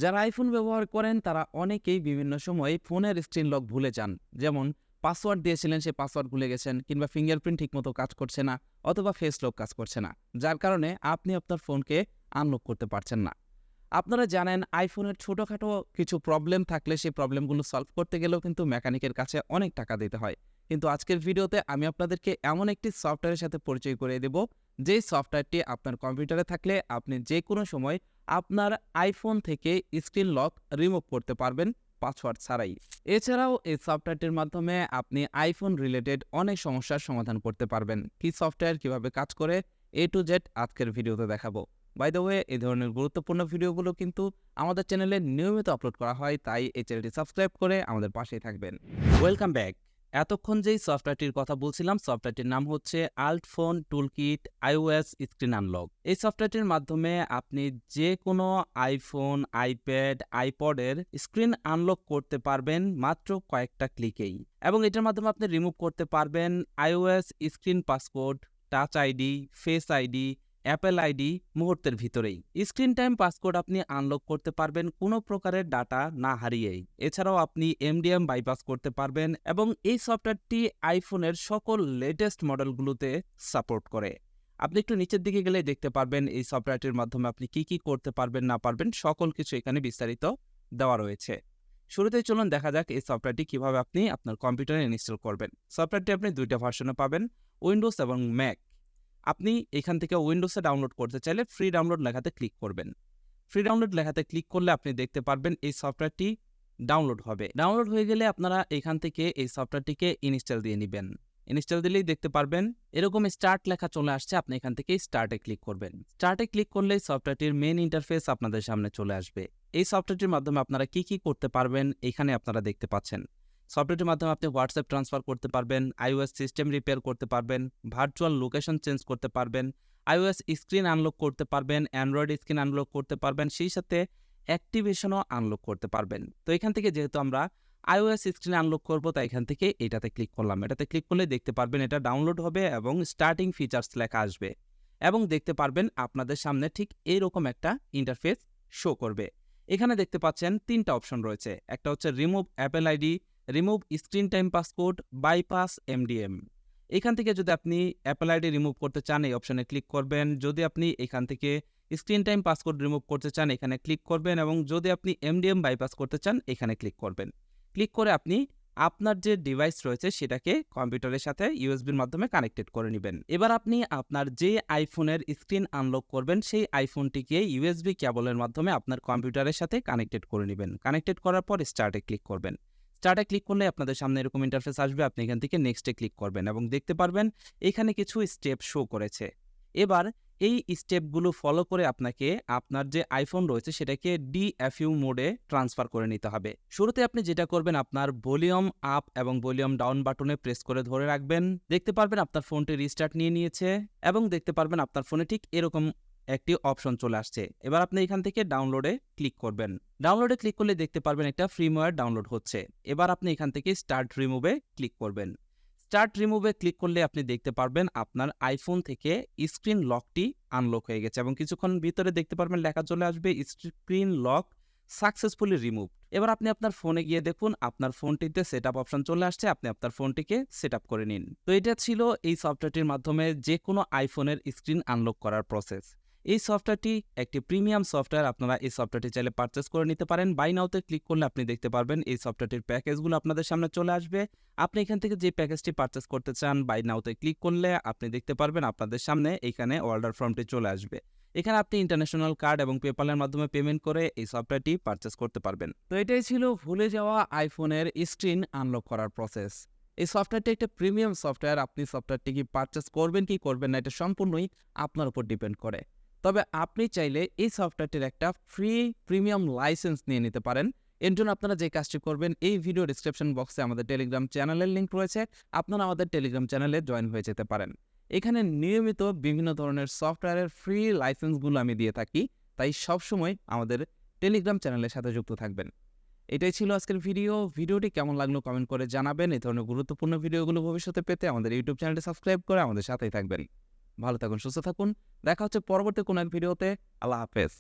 যারা আইফোন ব্যবহার করেন তারা অনেকেই বিভিন্ন সময় ফোনের স্ক্রিন লক ভুলে যান। যেমন পাসওয়ার্ড দিয়েছিলেন, সেই পাসওয়ার্ড ভুলে গেছেন, কিংবা ফিঙ্গারপ্রিন্ট ঠিকমতো কাজ করছে না, অথবা ফেস লক কাজ করছে না, যার কারণে আপনি আপনার ফোনকে আনলক করতে পারছেন না। আপনারা জানেন আইফোনের ছোটোখাটো কিছু প্রবলেম থাকলে সেই প্রবলেমগুলো সলভ করতে গেলেও কিন্তু মেকানিকের কাছে অনেক টাকা দিতে হয়। কিন্তু আজকের ভিডিওতে আমি আপনাদেরকে এমন একটি সফটওয়্যারের সাথে পরিচয় করিয়ে দেব, যেই সফটওয়্যারটি আপনার কম্পিউটারে থাকলে আপনি যে কোনো সময় আপনার আইফোন থেকে স্ক্রিন লক রিমুভ করতে পারবেন পাসওয়ার্ড ছাড়াই। এছাড়াও এই সফটওয়্যারটির মাধ্যমে আপনি আইফোন রিলেটেড অনেক সমস্যার সমাধান করতে পারবেন। কি সফটওয়্যার, কিভাবে কাজ করে, এ টু জেড আজকের ভিডিওতে দেখাবো। বাই দ্য ওয়ে, এই ধরনের গুরুত্বপূর্ণ ভিডিওগুলো কিন্তু আমাদের চ্যানেলে নিয়মিত আপলোড করা হয়, তাই এই চ্যানেলটি সাবস্ক্রাইব করে আমাদের পাশেই থাকবেন। Welcome back. এতক্ষণ যেই সফটওয়্যারটির কথা বলছিলাম, সফটওয়্যারটির নাম হচ্ছে Alt phone toolkit iOS screen unlock. এই সফটওয়্যারটির মাধ্যমে আপনি যে কোনো আইফোন, আইপ্যাড, আইপডের স্ক্রিন আনলক করতে পারবেন মাত্র কয়েকটা ক্লিকেই। এবং এটার মাধ্যমে আপনি রিমুভ করতে পারবেন iOS screen passcode, touch ID, face ID, Apple ID মুহূর্তের ভিতরেই। স্ক্রিন টাইম পাসকোড আপনি আনলক করতে পারবেন কোনো প্রকারের ডাটা না হারিয়েই। এছাড়াও আপনি এমডিএম বাইপাস করতে পারবেন এবং এই সফটওয়্যারটি আইফোনের সকল লেটেস্ট মডেলগুলোতে সাপোর্ট করে। আপনি একটু নিচের দিকে গেলে দেখতে পারবেন এই সফটওয়্যারটির মাধ্যমে আপনি কি করতে পারবেন না পারবেন সকল কিছু এখানে বিস্তারিত দেওয়া রয়েছে। শুরুতেই চলুন দেখা যাক এই সফটওয়্যারটি কিভাবে আপনি আপনার কম্পিউটারে ইনস্টল করবেন। সফটওয়্যারটি আপনি দুইটা ভার্সনে পাবেন, উইন্ডোজ এবং ম্যাক। আপনি এখান থেকে উইন্ডোজে ডাউনলোড করতে চাইলে ফ্রি ডাউনলোড লেখাতে ক্লিক করবেন। ফ্রি ডাউনলোড লেখাতে ক্লিক করলে আপনি দেখতে পারবেন এই সফটওয়্যারটি ডাউনলোড হবে। ডাউনলোড হয়ে গেলে আপনারা এখান থেকে এই সফটওয়্যারটিকে ইনস্টল দিয়ে নেবেন। ইনস্টল দিলেই দেখতে পারবেন এরকম স্টার্ট লেখা চলে আসছে। আপনি এখান থেকে স্টার্টে ক্লিক করবেন। স্টার্টে ক্লিক করলেই সফটওয়্যারটির মেইন ইন্টারফেস আপনাদের সামনে চলে আসবে। এই সফটওয়্যারটির মাধ্যমে আপনারা কি করতে পারবেন এখানে আপনারা দেখতে পাচ্ছেন। সফটওয়্যারটির মাধ্যমে আপনি হোয়াটসঅ্যাপ ট্রান্সফার করতে পারবেন, iOS সিস্টেম রিপেয়ার করতে পারবেন, ভার্চুয়াল লোকেশন চেঞ্জ করতে পারবেন, iOS স্ক্রিন আনলক করতে পারবেন, অ্যান্ড্রয়েড স্ক্রিন আনলক করতে পারবেন, সেই সাথে অ্যাক্টিভেশনও আনলক করতে পারবেন। তো এখান থেকে যেহেতু আমরা iOS স্ক্রিন আনলক করব, তাই এখান থেকে এটাতে ক্লিক করলাম। এটাতে ক্লিক করলে দেখতে পারবেন এটা ডাউনলোড হবে এবং স্টার্টিং ফিচার্স লেখা আসবে এবং দেখতে পারবেন আপনাদের সামনে ঠিক এইরকম একটা ইন্টারফেস শো করবে। এখানে দেখতে পাচ্ছেন তিনটা অপশন রয়েছে। একটা হচ্ছে remove Apple ID, remove screen time passcode, bypass MDM. এখান থেকে যদি আপনি অ্যাপেল আইডি রিমুভ করতে চান এই অপশনে ক্লিক করবেন। যদি আপনি এখান থেকে স্ক্রিন টাইম পাসকোড রিমুভ করতে চান এখানে ক্লিক করবেন এবং যদি আপনি এমডিএম বাইপাস করতে চান এখানে ক্লিক করবেন। ক্লিক করে আপনি আপনার যে ডিভাইস রয়েছে সেটাকে কম্পিউটারের সাথে ইউএসবির মাধ্যমে কানেক্টেড করে নেবেন। এবার আপনি আপনার যে আইফোনের স্ক্রিন আনলক করবেন সেই আইফোনটিকে ইউএসবি কেবলের মাধ্যমে আপনার কম্পিউটারের সাথে কানেক্টেড করে নেবেন। কানেক্টেড করার পর স্টার্টে ক্লিক করবেন। স্টার্টে ক্লিক করলে আপনাদের সামনে এরকম ইন্টারফেস আসবে। আপনি এখান থেকে নেক্সটে ক্লিক করবেন এবং দেখতে পারবেন এখানে কিছু স্টেপ শো করেছে। এবার এই স্টেপগুলো ফলো করে আপনাকে আপনার যে আইফোন রয়েছে সেটাকে ডিএফইউ মোডে ট্রান্সফার করে নিতে হবে। শুরুতে আপনি যেটা করবেন আপনার ভলিউম আপ এবং ভলিউম ডাউন বাটনে প্রেস করে ধরে রাখবেন। দেখতে পারবেন আপনার ফোনটি রিস্টার্ট নিয়ে নিয়েছে এবং দেখতে পারবেন আপনার ফোনে ঠিক এরকম একটি অপশন চলে আসছে। এবার আপনি এখান থেকে ডাউনলোডে ক্লিক করবেন। ডাউনলোডে ক্লিক করলে দেখতে পারবেন একটা ফ্রিওয়্যার ডাউনলোড হচ্ছে। এবার আপনি এখান থেকে স্টার্ট রিমুভে ক্লিক করবেন। স্টার্ট রিমুভে ক্লিক করলে আপনি দেখতে পারবেন আপনার আইফোন থেকে স্ক্রিন লকটি আনলক হয়ে গেছে এবং কিছুক্ষণ ভিতরে দেখতে পারবেন লেখা চলে আসবে স্ক্রিন লক সাকসেসফুলি রিমুভ। এবার আপনি আপনার ফোনে গিয়ে দেখুন আপনার ফোনটিতে সেটআপ অপশন চলে আসছে। আপনি আপনার ফোনটিকে সেটআপ করে নিন। তো এটা ছিল এই সফটওয়্যারটির মাধ্যমে যে কোনো আইফোনের স্ক্রিন আনলক করার প্রসেস। এই সফটওয়্যারটি একটি প্রিমিয়াম সফটওয়্যার। আপনারা এই সফটওয়্যারটি চাইলে পারচেস করে নিতে পারেন। বাই নাওতে ক্লিক করলে আপনি দেখতে পারবেন এই সফটওয়্যারটির প্যাকেজগুলো আপনাদের সামনে চলে আসবে। আপনি এখান থেকে যে প্যাকেজটি পারচেস করতে চান বাই নাওতে ক্লিক করলে আপনি দেখতে পারবেন আপনাদের সামনে এইখানে অর্ডার ফর্মটি চলে আসবে। এখানে আপনি ইন্টারন্যাশনাল কার্ড এবং পেপ্যালের মাধ্যমে পেমেন্ট করে এই সফটওয়্যারটি পারচেস করতে পারবেন। তো এটাই ছিল ভুলে যাওয়া আইফোনের স্ক্রিন আনলক করার প্রসেস। এই সফটওয়্যারটি একটা প্রিমিয়াম সফটওয়্যার। আপনি সফটওয়্যারটি কি পারচেস করবেন কি করবেন না এটা সম্পূর্ণই আপনার উপর ডিপেন্ড করে। তবে আপনি চাইলে এই সফটওয়্যারটির একটা ফ্রি প্রিমিয়াম লাইসেন্স নিয়ে নিতে পারেন। এর জন্য আপনারা যে কাজটি করবেন এই ভিডিও ডিসক্রিপশন বক্সে আমাদের টেলিগ্রাম চ্যানেলের লিঙ্ক রয়েছে। আপনারা আমাদের টেলিগ্রাম চ্যানেলে জয়েন হয়ে যেতে পারেন। এখানে নিয়মিত বিভিন্ন ধরনের সফটওয়্যারের ফ্রি লাইসেন্সগুলো আমি দিয়ে থাকি, তাই সবসময় আমাদের টেলিগ্রাম চ্যানেলের সাথে যুক্ত থাকবেন। এটাই ছিল আজকের ভিডিওটি কেমন লাগলো কমেন্ট করে জানাবেন। এই ধরনের গুরুত্বপূর্ণ ভিডিওগুলো ভবিষ্যতে পেতে আমাদের ইউটিউব চ্যানেলটি সাবস্ক্রাইব করে আমাদের সাথেই থাকবেন। ভালো থাকুন, সুস্থ থাকুন। দেখা হচ্ছে পরবর্তী কোনো এক ভিডিওতে। আল্লাহ হাফেজ।